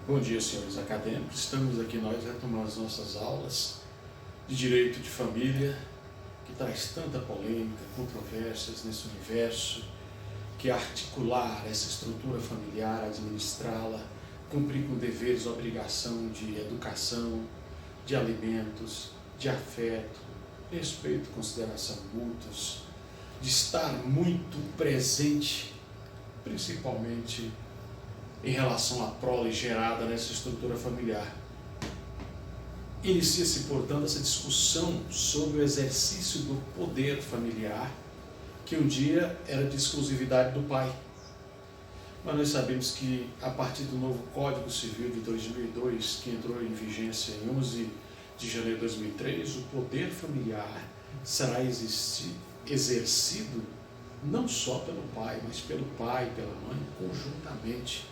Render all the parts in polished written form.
Bom dia, senhores acadêmicos. Estamos aqui nós retomando as nossas aulas de direito de família, que traz tanta polêmica, controvérsias nesse universo, que articular essa estrutura familiar, administrá-la, cumprir com deveres, obrigação de educação, de alimentos, de afeto, respeito, consideração mútuos, de estar muito presente, principalmente em relação à prole gerada nessa estrutura familiar. Inicia-se, portanto, essa discussão sobre o exercício do poder familiar, que um dia era de exclusividade do pai. Mas nós sabemos que, a partir do novo Código Civil de 2002, que entrou em vigência em 11 de janeiro de 2003, o poder familiar será exercido não só pelo pai, mas pelo pai e pela mãe, conjuntamente.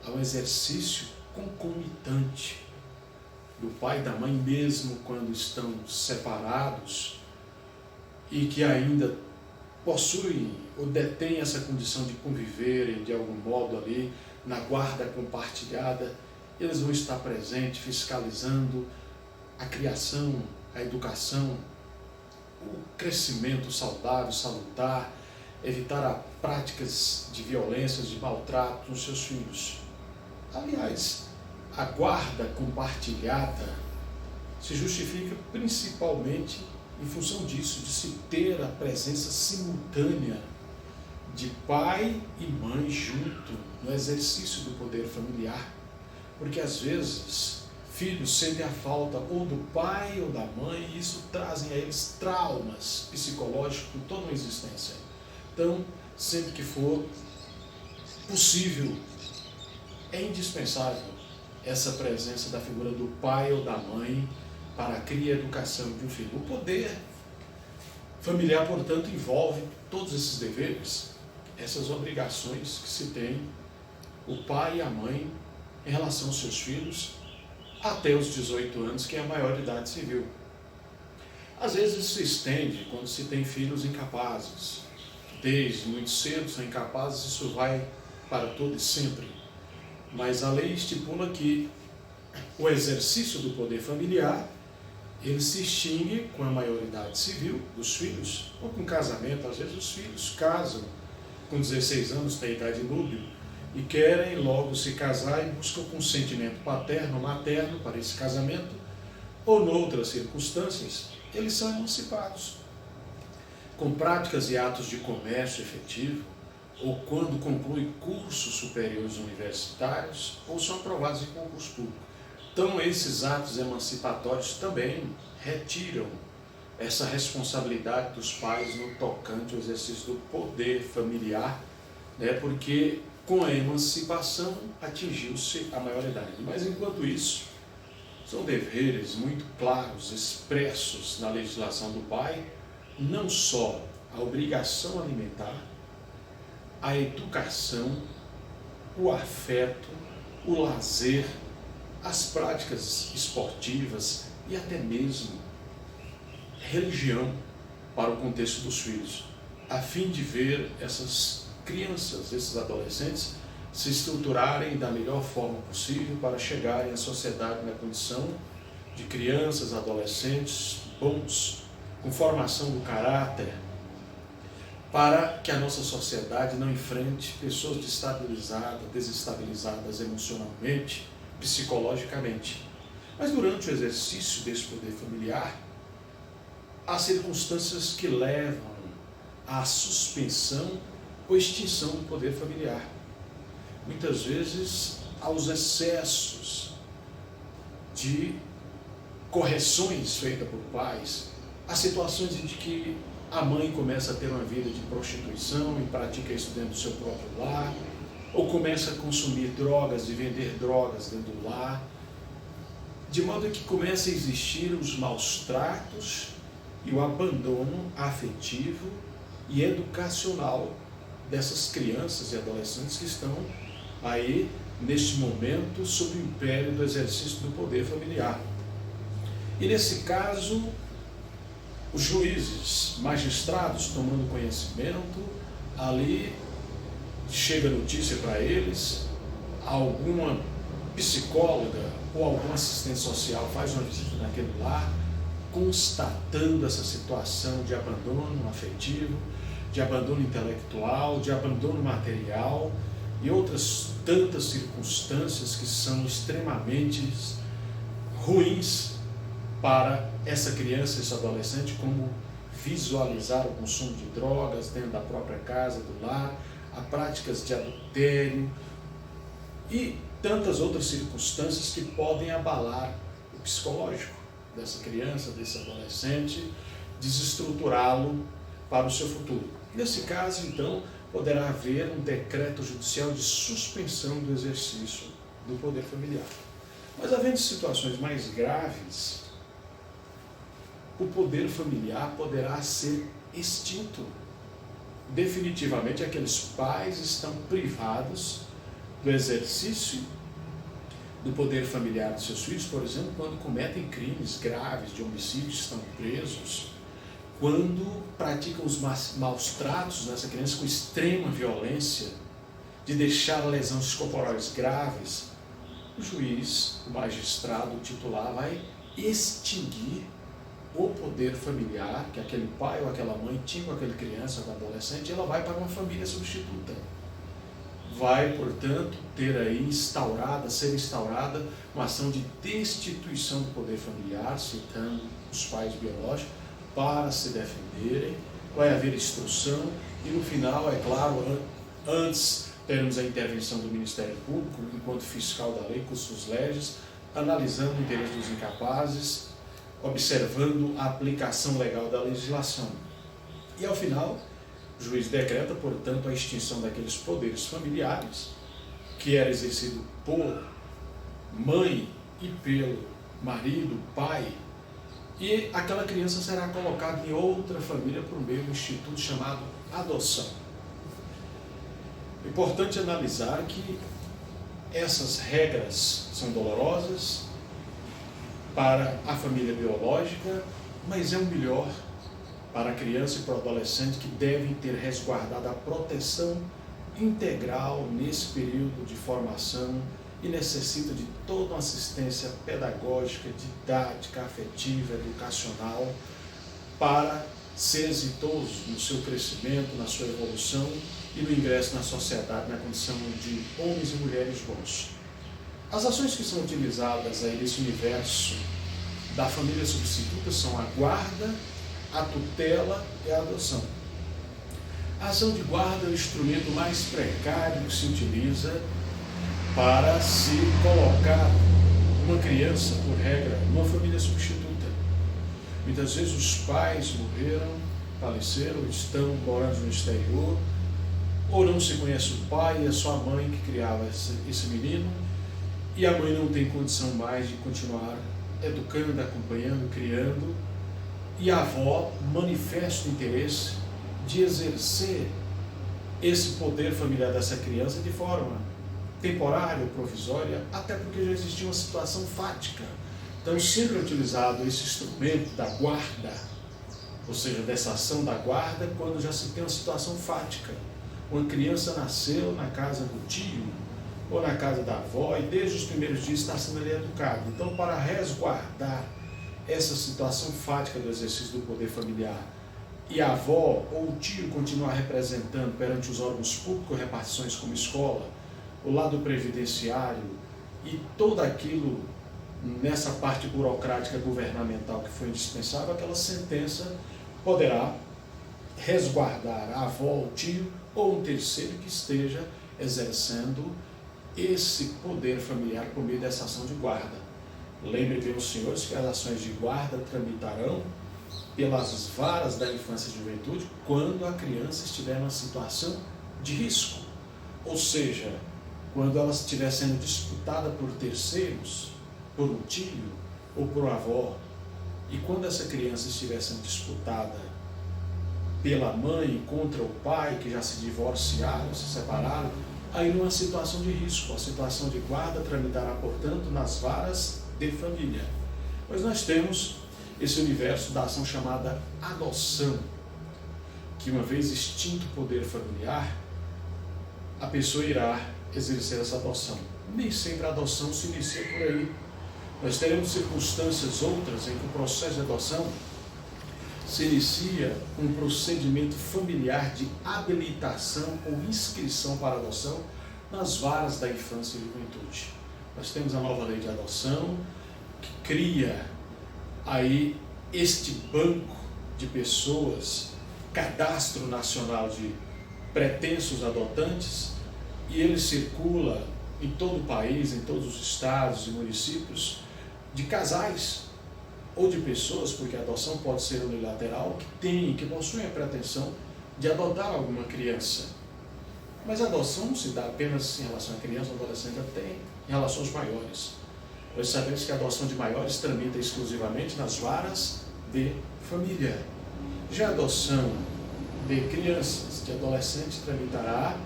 Há um exercício concomitante do pai e da mãe, mesmo quando estão separados e que ainda possuem ou detêm essa condição de conviverem de algum modo ali na guarda compartilhada. Eles vão estar presentes, fiscalizando a criação, a educação, o crescimento saudável, salutar, evitar práticas de violências, de maltrato nos seus filhos. Aliás, a guarda compartilhada se justifica principalmente em função disso, de se ter a presença simultânea de pai e mãe junto no exercício do poder familiar, porque às vezes filhos sentem a falta ou do pai ou da mãe, e isso trazem a eles traumas psicológicos por toda uma existência. Então, sempre que for possível, é indispensável essa presença da figura do pai ou da mãe para a cria e educação de um filho. O poder familiar, portanto, envolve todos esses deveres, essas obrigações que se tem o pai e a mãe em relação aos seus filhos até os 18 anos, que é a maioridade civil. Às vezes isso se estende quando se tem filhos incapazes. Desde muito cedo são incapazes, isso vai para todo e sempre. Mas a lei estipula que o exercício do poder familiar, ele se extingue com a maioridade civil dos filhos, ou com casamento. Às vezes os filhos casam com 16 anos, têm idade núbil, e querem logo se casar e buscam consentimento paterno ou materno para esse casamento, ou noutras circunstâncias, eles são emancipados. Com práticas e atos de comércio efetivo, ou quando concluem cursos superiores universitários, ou são aprovados em concurso público. Então, esses atos emancipatórios também retiram essa responsabilidade dos pais no tocante ao exercício do poder familiar, porque com a emancipação atingiu-se a maioridade. Mas, enquanto isso, são deveres muito claros, expressos na legislação do pai, não só a obrigação alimentar, a educação, o afeto, o lazer, as práticas esportivas e até mesmo religião para o contexto dos filhos, a fim de ver essas crianças, esses adolescentes, se estruturarem da melhor forma possível para chegarem à sociedade na condição de crianças, adolescentes bons, com formação do caráter, para que a nossa sociedade não enfrente pessoas desestabilizadas emocionalmente, psicologicamente. Mas durante o exercício desse poder familiar, há circunstâncias que levam à suspensão ou extinção do poder familiar. Muitas vezes, aos excessos de correções feitas por pais, há situações em que a mãe começa a ter uma vida de prostituição e pratica isso dentro do seu próprio lar, ou começa a consumir drogas e vender drogas dentro do lar, de modo que começa a existir os maus tratos e o abandono afetivo e educacional dessas crianças e adolescentes que estão aí, neste momento, sob o império do exercício do poder familiar. E nesse caso, os juízes, magistrados, tomando conhecimento, ali chega notícia para eles, alguma psicóloga ou algum assistente social faz uma visita naquele lar, constatando essa situação de abandono afetivo, de abandono intelectual, de abandono material e outras tantas circunstâncias que são extremamente ruins para essa criança, esse adolescente, como visualizar o consumo de drogas dentro da própria casa, do lar, a práticas de adultério e tantas outras circunstâncias que podem abalar o psicológico dessa criança, desse adolescente, desestruturá-lo para o seu futuro. Nesse caso, então, poderá haver um decreto judicial de suspensão do exercício do poder familiar. Mas, havendo situações mais graves, o poder familiar poderá ser extinto. Definitivamente, aqueles pais estão privados do exercício do poder familiar de seus filhos, por exemplo, quando cometem crimes graves de homicídio, estão presos, quando praticam os maus tratos nessa criança com extrema violência, de deixar lesões corporais graves, o juiz, o magistrado, o titular vai extinguir o poder familiar que aquele pai ou aquela mãe tinha com aquela criança ou adolescente, e ela vai para uma família substituta. Vai, portanto, ter aí ser instaurada uma ação de destituição do poder familiar, citando os pais biológicos, para se defenderem. Vai haver instrução e, no final, é claro, antes teremos a intervenção do Ministério Público, enquanto fiscal da lei, custos legis, analisando o interesse dos incapazes, observando a aplicação legal da legislação. E, ao final, o juiz decreta, portanto, a extinção daqueles poderes familiares que era exercido por mãe e pelo marido, pai, e aquela criança será colocada em outra família por meio de um instituto chamado adoção. É importante analisar que essas regras são dolorosas para a família biológica, mas é o melhor para a criança e para o adolescente, que devem ter resguardado a proteção integral nesse período de formação e necessita de toda uma assistência pedagógica, didática, afetiva, educacional, para ser exitoso no seu crescimento, na sua evolução e no ingresso na sociedade, na condição de homens e mulheres bons. As ações que são utilizadas aí nesse universo da família substituta são a guarda, a tutela e a adoção. A ação de guarda é o instrumento mais precário que se utiliza para se colocar uma criança, por regra, numa família substituta. Muitas vezes os pais morreram, faleceram, estão morando no exterior, ou não se conhece o pai e é só a mãe que criava esse menino, e a mãe não tem condição mais de continuar educando, acompanhando, criando, e a avó manifesta o interesse de exercer esse poder familiar dessa criança de forma temporária ou provisória, até porque já existia uma situação fática. Então, sempre é utilizado esse instrumento da guarda, ou seja, dessa ação da guarda, quando já se tem uma situação fática. Uma criança nasceu na casa do tio ou na casa da avó e desde os primeiros dias está sendo ali educado. Então, para resguardar essa situação fática do exercício do poder familiar e a avó ou o tio continuar representando perante os órgãos públicos, repartições como escola, o lado previdenciário e tudo aquilo nessa parte burocrática governamental que foi indispensável, aquela sentença poderá resguardar a avó, o tio ou um terceiro que esteja exercendo esse poder familiar por meio dessa ação de guarda. Lembre bem os senhores que as ações de guarda tramitarão pelas varas da infância e juventude quando a criança estiver numa situação de risco, ou seja, quando ela estiver sendo disputada por terceiros, por um tio ou por uma avó, e quando essa criança estiver sendo disputada pela mãe contra o pai, que já se divorciaram, se separaram, aí numa situação de risco, a situação de guarda tramitará, portanto, nas varas de família. Mas nós temos esse universo da ação chamada adoção, que uma vez extinto o poder familiar, a pessoa irá exercer essa adoção. nem sempre a adoção se inicia por aí. Nós teremos circunstâncias outras em que o processo de adoção se inicia com um procedimento familiar de habilitação ou inscrição para adoção nas varas da infância e juventude. Nós temos a nova lei de adoção, que cria aí este banco de pessoas, cadastro nacional de pretensos adotantes, e ele circula em todo o país, em todos os estados e municípios, de casais ou de pessoas, porque a adoção pode ser unilateral, que possuem a pretensão de adotar alguma criança. Mas a adoção não se dá apenas em relação à criança ou adolescente, até em relação aos maiores. Nós sabemos que a adoção de maiores tramita exclusivamente nas varas de família. Já a adoção de crianças, de adolescentes, tramitará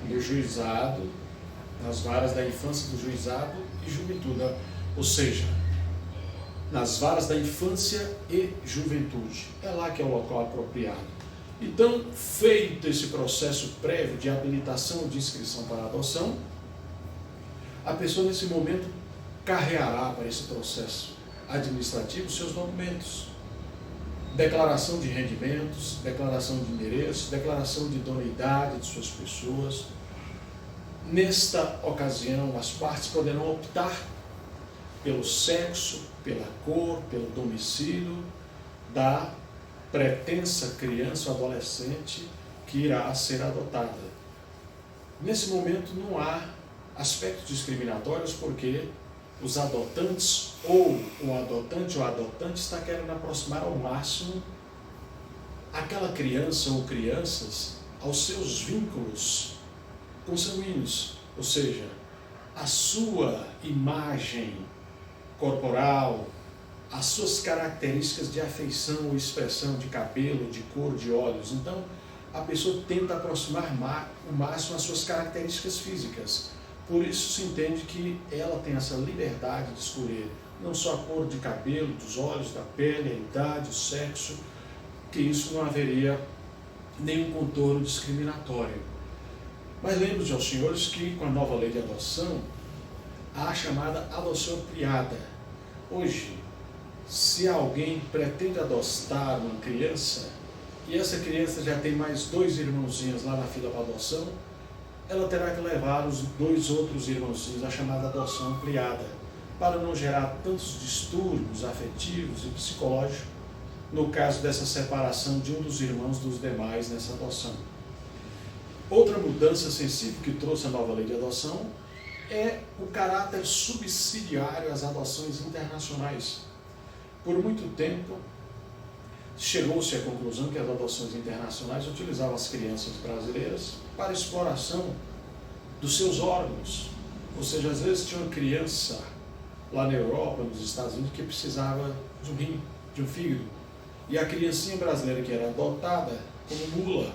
no juizado, nas varas da infância, do juizado e juventude, ou seja, nas varas da infância e juventude. É lá que é o local apropriado. Então, feito esse processo prévio de habilitação ou de inscrição para a adoção, a pessoa nesse momento carreará para esse processo administrativo seus documentos. Declaração de rendimentos, declaração de endereço, declaração de idoneidade de suas pessoas. Nesta ocasião, as partes poderão optar pelo sexo, pela cor, pelo domicílio da pretensa criança ou adolescente que irá ser adotada. Nesse momento não há aspectos discriminatórios, porque os adotantes ou o adotante ou a adotante está querendo aproximar ao máximo aquela criança ou crianças aos seus vínculos consanguíneos, ou seja, a sua imagem corporal, as suas características de afeição ou expressão, de cabelo, de cor, de olhos. Então, a pessoa tenta aproximar o máximo as suas características físicas. Por isso se entende que ela tem essa liberdade de escolher não só a cor de cabelo, dos olhos, da pele, a idade, o sexo, que isso não haveria nenhum contorno discriminatório. Mas lembro-te aos senhores que com a nova lei de adoção, há a chamada adoção ampliada. Hoje, se alguém pretende adotar uma criança, e essa criança já tem mais 2 irmãozinhos lá na fila para adoção, ela terá que levar os 2 outros irmãozinhos à chamada adoção ampliada, para não gerar tantos distúrbios afetivos e psicológicos no caso dessa separação de um dos irmãos dos demais nessa adoção. Outra mudança sensível que trouxe a nova lei de adoção é o caráter subsidiário às adoções internacionais. Por muito tempo, chegou-se à conclusão que as adoções internacionais utilizavam as crianças brasileiras para exploração dos seus órgãos. Ou seja, às vezes tinha uma criança lá na Europa, nos Estados Unidos, que precisava de um rim, de um fígado. E a criancinha brasileira que era adotada como mula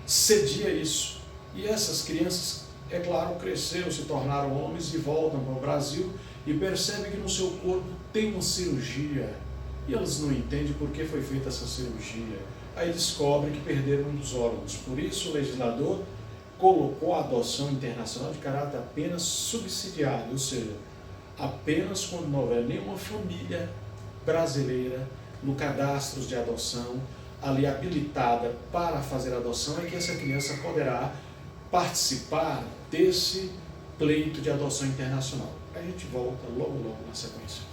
cedia isso. E essas crianças, é claro, cresceram, se tornaram homens e voltam para o Brasil e percebem que no seu corpo tem uma cirurgia. E elas não entendem por que foi feita essa cirurgia. Aí descobrem que perderam um dos órgãos. Por isso o legislador colocou a adoção internacional de caráter apenas subsidiário, ou seja, apenas quando não houver nenhuma família brasileira no cadastro de adoção ali habilitada para fazer a adoção, é que essa criança poderá participar desse pleito de adoção internacional. A gente volta logo na sequência.